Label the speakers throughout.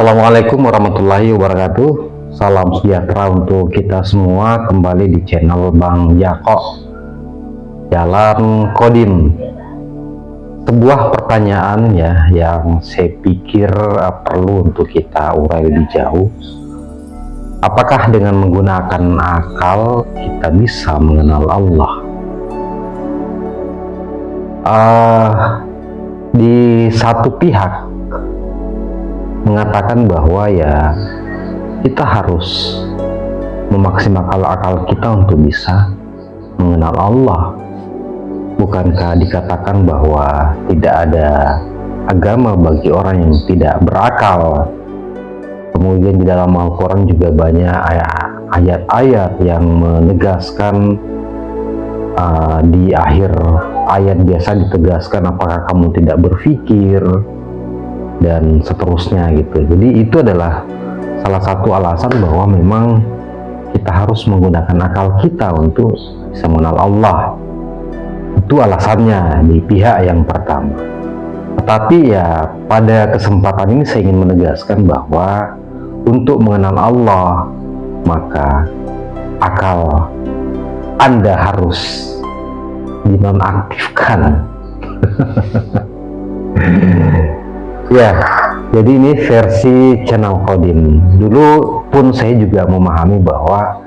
Speaker 1: Assalamualaikum warahmatullahi wabarakatuh. Salam sejahtera untuk kita semua. Kembali di channel Bang Jako, Jalan Kodim. Sebuah pertanyaan ya yang saya pikir perlu untuk kita urai lebih jauh. Apakah dengan menggunakan akal kita bisa mengenal Allah? Di satu pihak mengatakan bahwa ya kita harus memaksimalkan akal kita untuk bisa mengenal Allah. Bukankah dikatakan bahwa tidak ada agama bagi orang yang tidak berakal? Kemudian di dalam Al-Quran juga banyak ayat-ayat yang menegaskan, di akhir ayat biasa ditegaskan apakah kamu tidak berpikir, dan seterusnya gitu. Jadi itu adalah salah satu alasan bahwa memang kita harus menggunakan akal kita untuk bisa mengenal Allah. Itu alasannya di pihak yang pertama. Tetapi ya pada kesempatan ini saya ingin menegaskan bahwa untuk mengenal Allah maka akal Anda harus dinonaktifkan. Ya, jadi ini versi channel Kodim. Dulu pun saya juga memahami bahwa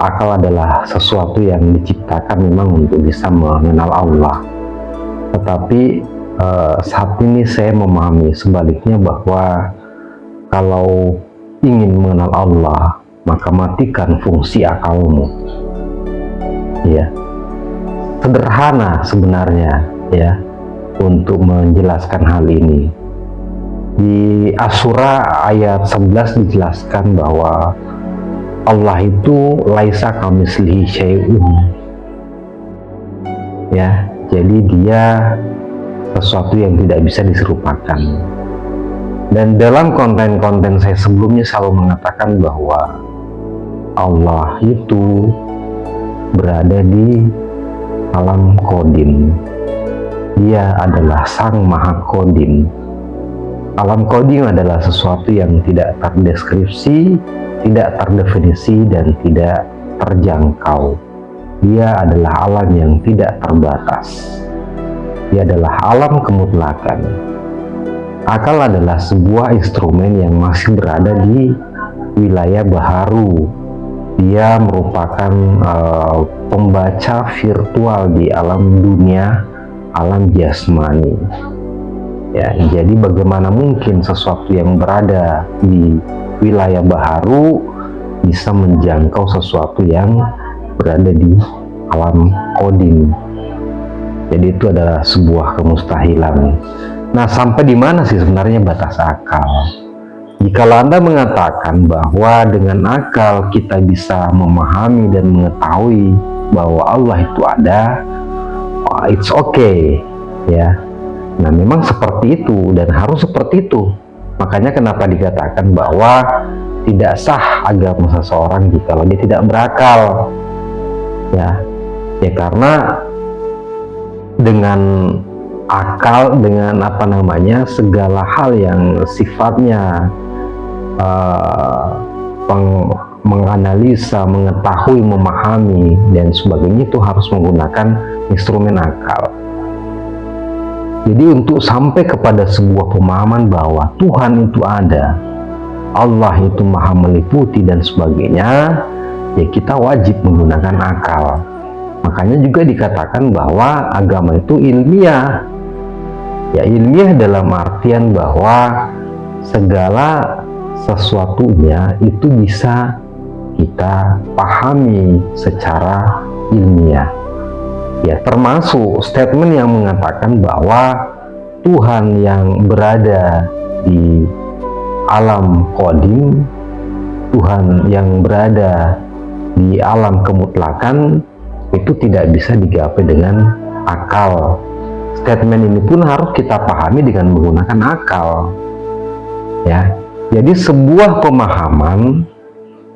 Speaker 1: akal adalah sesuatu yang diciptakan memang untuk bisa mengenal Allah. Tetapi saat ini saya memahami sebaliknya bahwa kalau ingin mengenal Allah, maka matikan fungsi akalmu. Ya, sederhana sebenarnya ya untuk menjelaskan hal ini. Di Asy-Syura ayat 11 dijelaskan bahwa Allah itu laisa kamitslihi syai'un. Ya, jadi dia sesuatu yang tidak bisa diserupakan. Dan dalam konten-konten saya sebelumnya selalu mengatakan bahwa Allah itu berada di alam Kodim. Dia adalah Sang Maha Kodim. Alam Kodim adalah sesuatu yang tidak terdeskripsi, tidak terdefinisi, dan tidak terjangkau. Dia adalah alam yang tidak terbatas. Dia adalah alam kemutlakan. Akal adalah sebuah instrumen yang masih berada di wilayah baharu. Dia merupakan pembaca virtual di alam dunia, alam jasmani. Ya, jadi bagaimana mungkin sesuatu yang berada di wilayah baharu bisa menjangkau sesuatu yang berada di alam kodim? Jadi itu adalah sebuah kemustahilan. Nah, sampai di mana sih sebenarnya batas akal? Jika Anda mengatakan bahwa dengan akal kita bisa memahami dan mengetahui bahwa Allah itu ada, it's okay ya. Nah, memang seperti itu dan harus seperti itu. Makanya kenapa dikatakan bahwa tidak sah agama seseorang jika dia tidak berakal. Ya karena dengan akal, dengan segala hal yang sifatnya menganalisa, mengetahui, memahami dan sebagainya itu harus menggunakan instrumen akal. Jadi untuk sampai kepada sebuah pemahaman bahwa Tuhan itu ada, Allah itu maha meliputi dan sebagainya, ya kita wajib menggunakan akal. Makanya juga dikatakan bahwa agama itu ilmiah. Ya, ilmiah dalam artian bahwa segala sesuatunya itu bisa kita pahami secara ilmiah. Ya, termasuk statement yang mengatakan bahwa Tuhan yang berada di alam kodim, Tuhan yang berada di alam kemutlakan itu tidak bisa digapai dengan akal. Statement ini pun harus kita pahami dengan menggunakan akal. Ya, jadi sebuah pemahaman,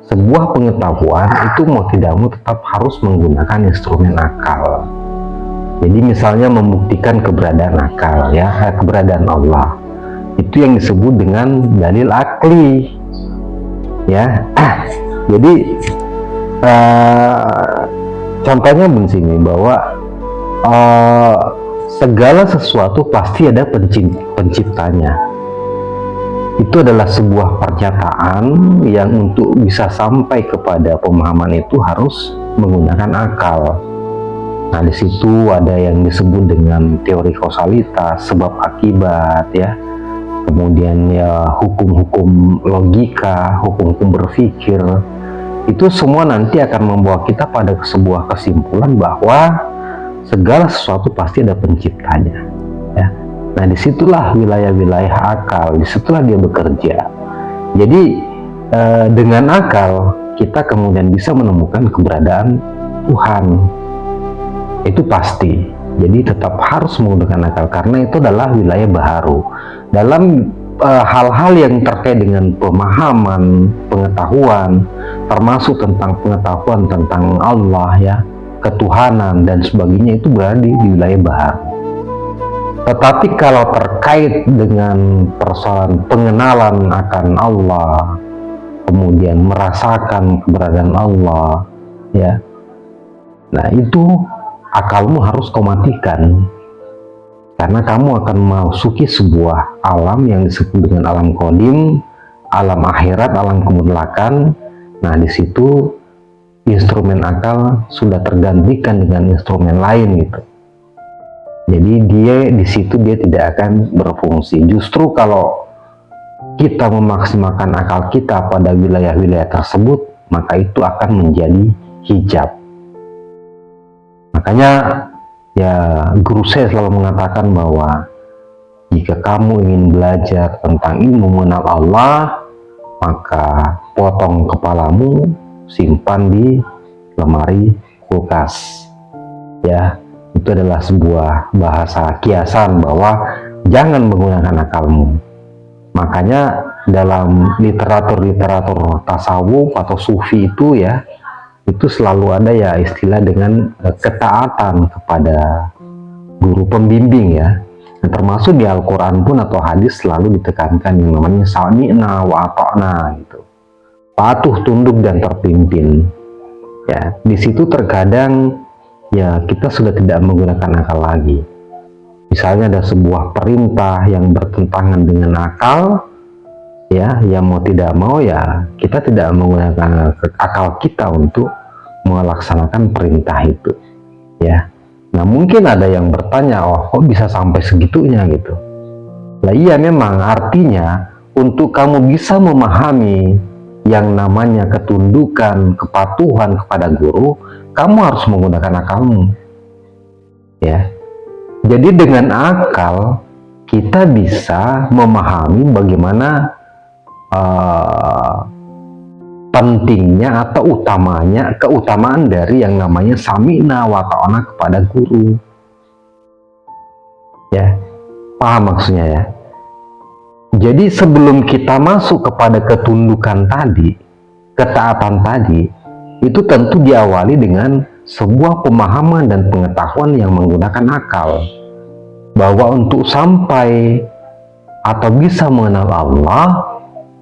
Speaker 1: sebuah pengetahuan itu mau tidak mau tetap harus menggunakan instrumen akal. Jadi misalnya membuktikan keberadaan akal, keberadaan Allah. Itu yang disebut dengan dalil akli, ya. Jadi contohnya begini, bahwa segala sesuatu pasti ada penciptanya. Itu adalah sebuah pernyataan yang untuk bisa sampai kepada pemahaman itu harus menggunakan akal. Nah, di situ ada yang disebut dengan teori kausalitas, sebab akibat, ya. Kemudian ya hukum-hukum logika, hukum-hukum berpikir. Itu semua nanti akan membawa kita pada sebuah kesimpulan bahwa segala sesuatu pasti ada penciptanya, ya. Nah, disitulah wilayah-wilayah akal, disitulah dia bekerja. Jadi dengan akal kita kemudian bisa menemukan keberadaan Tuhan, itu pasti. Jadi tetap harus menggunakan akal karena itu adalah wilayah baharu dalam hal-hal yang terkait dengan pemahaman, pengetahuan, termasuk tentang pengetahuan tentang Allah, ya, ketuhanan dan sebagainya, itu berada di wilayah baharu. Tetapi kalau terkait dengan persoalan pengenalan akan Allah, kemudian merasakan keberadaan Allah, ya, nah itu akalmu harus kau matikan, karena kamu akan memasuki sebuah alam yang disebut dengan alam qadim, alam akhirat, alam kemutlakan. Nah, di situ instrumen akal sudah tergantikan dengan instrumen lain, gitu. Jadi di situ dia tidak akan berfungsi. Justru kalau kita memaksimalkan akal kita pada wilayah-wilayah tersebut, maka itu akan menjadi hijab. Makanya ya guru saya selalu mengatakan bahwa jika kamu ingin belajar tentang ilmu mengenal Allah, maka potong kepalamu, simpan di lemari kulkas, ya. Itu adalah sebuah bahasa kiasan bahwa jangan menggunakan akalmu. Makanya dalam literatur tasawuf atau sufi itu, ya, itu selalu ada ya istilah dengan ketaatan kepada guru pembimbing, ya. Dan termasuk di Al-Quran pun atau hadis selalu ditekankan yang namanya sami'na wa ata'na, gitu. Patuh, tunduk, dan terpimpin. Ya, di situ terkadang ya kita sudah tidak menggunakan akal lagi. Misalnya ada sebuah perintah yang bertentangan dengan akal, ya, yang mau tidak mau ya kita tidak menggunakan akal kita untuk melaksanakan perintah itu, ya. Nah, mungkin ada yang bertanya, oh kok bisa sampai segitunya, gitu. Nah, iya, memang artinya untuk kamu bisa memahami yang namanya ketundukan, kepatuhan kepada guru, kamu harus menggunakan akalmu, ya. Jadi dengan akal kita bisa memahami bagaimana pentingnya atau keutamaan dari yang namanya sami'na wa ta'na kepada guru, ya. Paham maksudnya, ya? Jadi sebelum kita masuk kepada ketundukan tadi, ketaatan tadi, itu tentu diawali dengan sebuah pemahaman dan pengetahuan yang menggunakan akal, bahwa untuk sampai atau bisa mengenal Allah,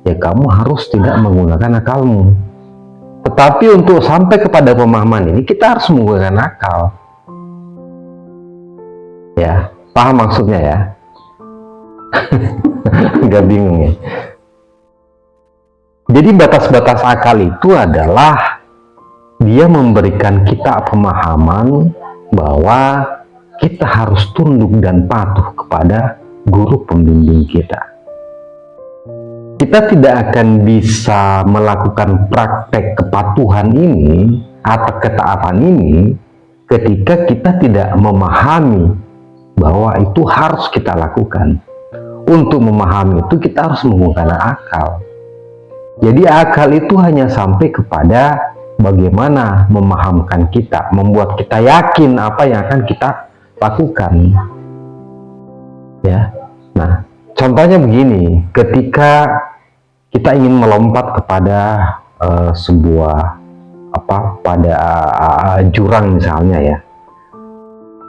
Speaker 1: ya kamu harus tidak menggunakan akalmu. Tetapi untuk sampai kepada pemahaman ini kita harus menggunakan akal, ya. Paham maksudnya, ya? Nggak bingung, ya? Jadi batas-batas akal itu adalah dia memberikan kita pemahaman bahwa kita harus tunduk dan patuh kepada guru pembimbing kita. Kita tidak akan bisa melakukan praktek kepatuhan ini atau ketaatan ini ketika kita tidak memahami bahwa itu harus kita lakukan. Untuk memahami itu kita harus menggunakan akal. Jadi akal itu hanya sampai kepada bagaimana memahamkan kita, membuat kita yakin apa yang akan kita lakukan, ya. Nah, contohnya begini, ketika kita ingin melompat kepada sebuah jurang misalnya, ya.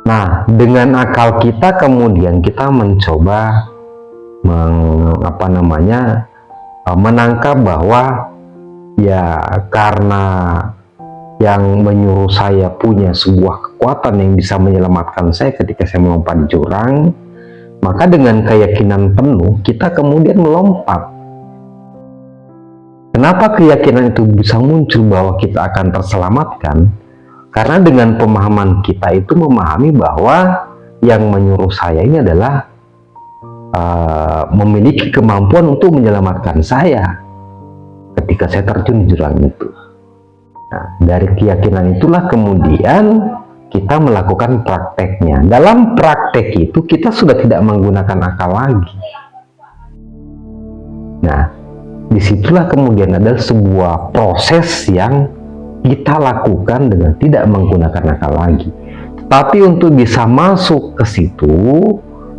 Speaker 1: Nah, dengan akal kita kemudian kita mencoba menangkap bahwa ya karena yang menyuruh saya punya sebuah kekuatan yang bisa menyelamatkan saya ketika saya melompat di jurang, maka dengan keyakinan penuh kita kemudian melompat. Kenapa keyakinan itu bisa muncul bahwa kita akan terselamatkan? Karena dengan pemahaman kita itu memahami bahwa yang menyuruh saya ini adalah memiliki kemampuan untuk menyelamatkan saya ketika saya terjun di jurang itu. Nah, dari keyakinan itulah kemudian kita melakukan prakteknya. Dalam praktek itu kita sudah tidak menggunakan akal lagi. Nah, disitulah kemudian ada sebuah proses yang kita lakukan dengan tidak menggunakan akal lagi. Tapi untuk bisa masuk ke situ,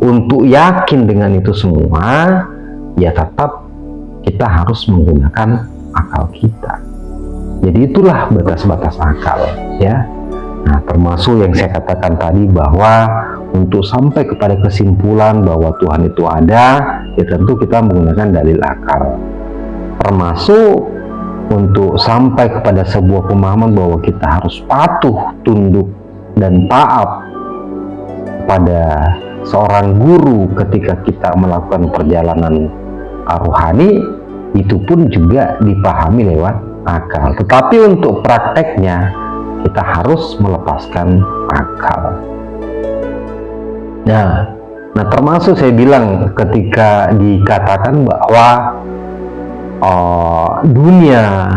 Speaker 1: untuk yakin dengan itu semua, ya tetap kita harus menggunakan akal kita. Jadi itulah batas-batas akal, ya. Nah, termasuk yang saya katakan tadi bahwa untuk sampai kepada kesimpulan bahwa Tuhan itu ada, ya tentu kita menggunakan dalil akal. Termasuk untuk sampai kepada sebuah pemahaman bahwa kita harus patuh, tunduk, dan taat pada seorang guru ketika kita melakukan perjalanan rohani, itu pun juga dipahami lewat akal. Tetapi untuk prakteknya kita harus melepaskan akal. Nah termasuk saya bilang ketika dikatakan bahwa dunia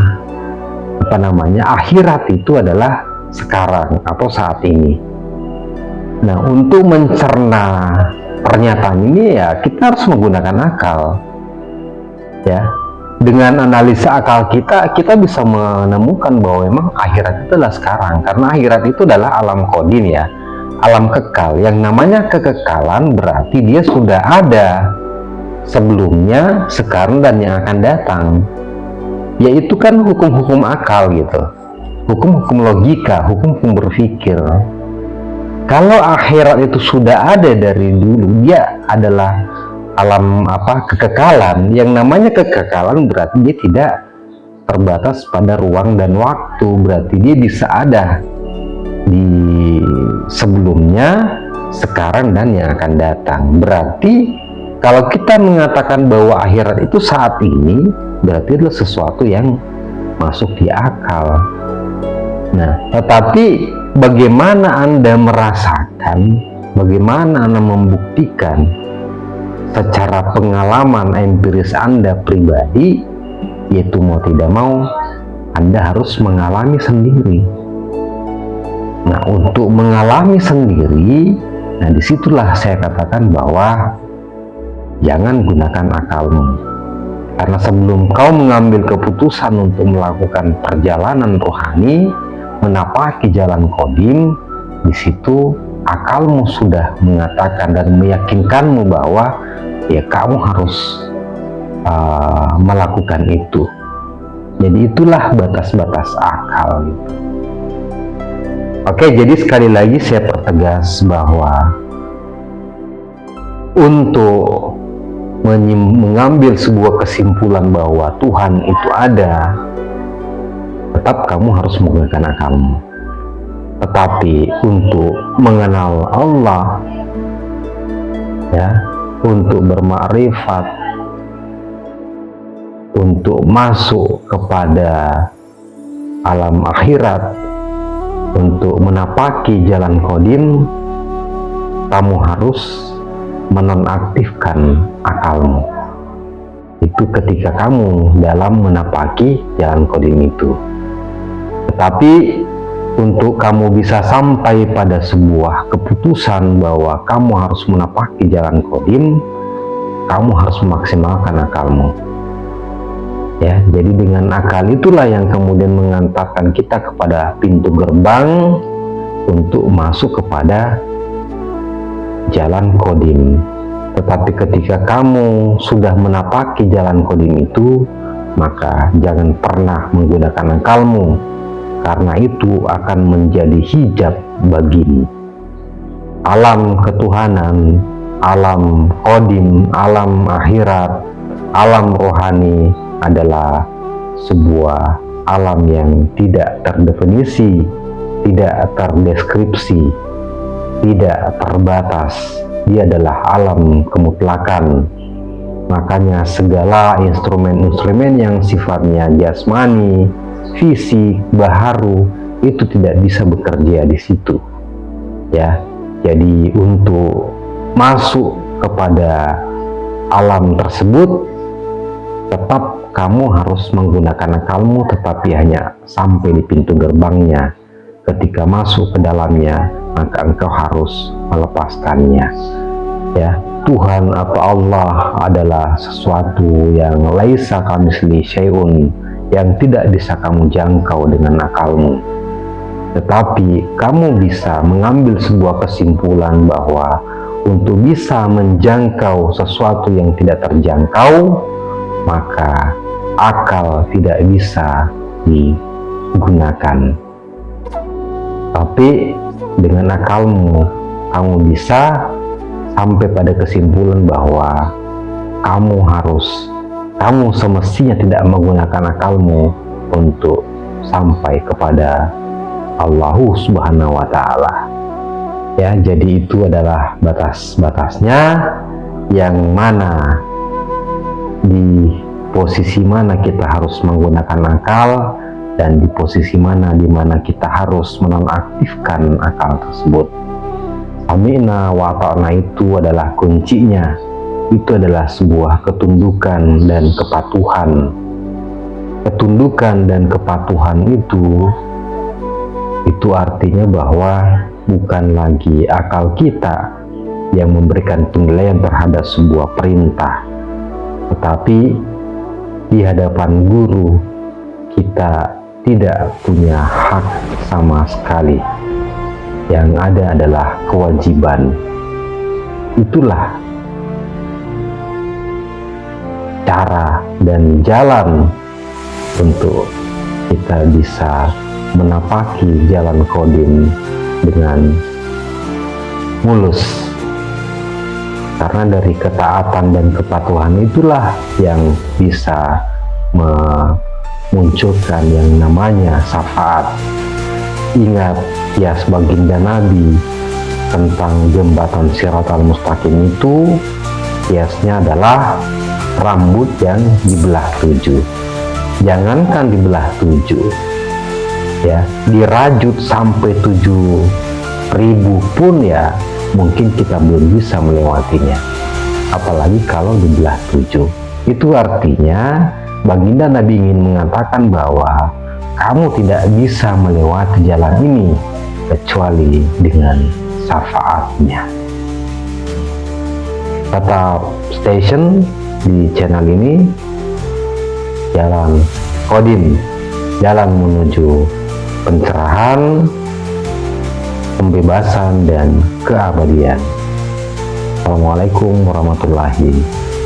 Speaker 1: akhirat itu adalah sekarang atau saat ini. Nah, untuk mencerna pernyataan ini ya kita harus menggunakan akal, ya. Dengan analisa akal kita bisa menemukan bahwa memang akhirat itu adalah sekarang, karena akhirat itu adalah alam qadim, ya, alam kekal. Yang namanya kekekalan berarti dia sudah ada sebelumnya, sekarang, dan yang akan datang. Yaitu kan hukum-hukum akal gitu, hukum-hukum logika, hukum-hukum berpikir. Kalau akhirat itu sudah ada dari dulu, dia adalah alam kekekalan. Yang namanya kekekalan berarti dia tidak terbatas pada ruang dan waktu, berarti dia bisa ada di sebelumnya, sekarang, dan yang akan datang. Berarti kalau kita mengatakan bahwa akhirat itu saat ini, berarti adalah sesuatu yang masuk di akal. Nah, tetapi bagaimana Anda merasakan, bagaimana Anda membuktikan secara pengalaman empiris Anda pribadi, yaitu mau tidak mau Anda harus mengalami sendiri. Nah, untuk mengalami sendiri, nah disitulah saya katakan bahwa jangan gunakan akalmu, karena sebelum kau mengambil keputusan untuk melakukan perjalanan rohani, menapaki jalan qadim, di situ akalmu sudah mengatakan dan meyakinkanmu bahwa ya kamu harus melakukan itu. Jadi itulah batas-batas akal gitu. Oke, jadi sekali lagi saya pertegas bahwa untuk mengambil sebuah kesimpulan bahwa Tuhan itu ada, tetap kamu harus menggunakan akalmu. Tetapi untuk mengenal Allah, ya, untuk bermakrifat, untuk masuk kepada alam akhirat, untuk menapaki jalan qadim, kamu harus menonaktifkan akalmu. Itu ketika kamu dalam menapaki jalan qadim itu. Tetapi untuk kamu bisa sampai pada sebuah keputusan bahwa kamu harus menapaki jalan qadim, kamu harus memaksimalkan akalmu. Ya, jadi dengan akal itulah yang kemudian mengantarkan kita kepada pintu gerbang untuk masuk kepada jalan qadim. Tetapi ketika kamu sudah menapaki jalan qadim itu, maka jangan pernah menggunakan akalmu, karena itu akan menjadi hijab bagimu. Alam ketuhanan alam qadim, alam akhirat, alam rohani adalah sebuah alam yang tidak terdefinisi, tidak terdeskripsi, tidak terbatas. Dia adalah alam kemutlakan. Makanya segala instrumen-instrumen yang sifatnya jasmani, fisik, baharu itu tidak bisa bekerja di situ. Ya, jadi untuk masuk kepada alam tersebut tetap kamu harus menggunakan akalmu, tetapi hanya sampai di pintu gerbangnya. Ketika masuk ke dalamnya, maka engkau harus melepaskannya. Ya, Tuhan atau Allah adalah sesuatu yang laisa kamitslihi syai'un, yang tidak bisa kamu jangkau dengan akalmu. Tetapi kamu bisa mengambil sebuah kesimpulan bahwa untuk bisa menjangkau sesuatu yang tidak terjangkau, maka akal tidak bisa digunakan. Tapi dengan akalmu, kamu bisa sampai pada kesimpulan bahwa kamu semestinya tidak menggunakan akalmu untuk sampai kepada Allah Subhanahu wa Ta'ala. Ya, jadi itu adalah batas-batasnya, yang mana di posisi mana kita harus menggunakan akal, dan di posisi mana dimana kita harus menonaktifkan akal tersebut. Sami'na wa ta'na itu adalah kuncinya. Itu adalah sebuah ketundukan dan kepatuhan. Ketundukan dan kepatuhan itu artinya bahwa bukan lagi akal kita yang memberikan penilaian terhadap sebuah perintah, tetapi di hadapan guru kita tidak punya hak sama sekali. Yang ada adalah kewajiban. Itulah cara dan jalan untuk kita bisa menapaki jalan qadim dengan mulus. Karena dari ketaatan dan kepatuhan itulah yang bisa memunculkan yang namanya syafaat. Ingat kias baginda Nabi tentang jembatan Shiratal Mustaqim itu, kiasnya adalah rambut yang dibelah 7. Jangankan dibelah 7, ya, dirajut sampai 7.000 pun ya mungkin kita belum bisa melewatinya, apalagi kalau dibelah 7. Itu artinya baginda Nabi ingin mengatakan bahwa kamu tidak bisa melewati jalan ini kecuali dengan syafaatnya. Tetap station di channel ini, jalan qadim, jalan menuju pencerahan, pembebasan, dan keabadian. Assalamualaikum warahmatullahi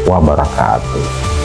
Speaker 1: wabarakatuh.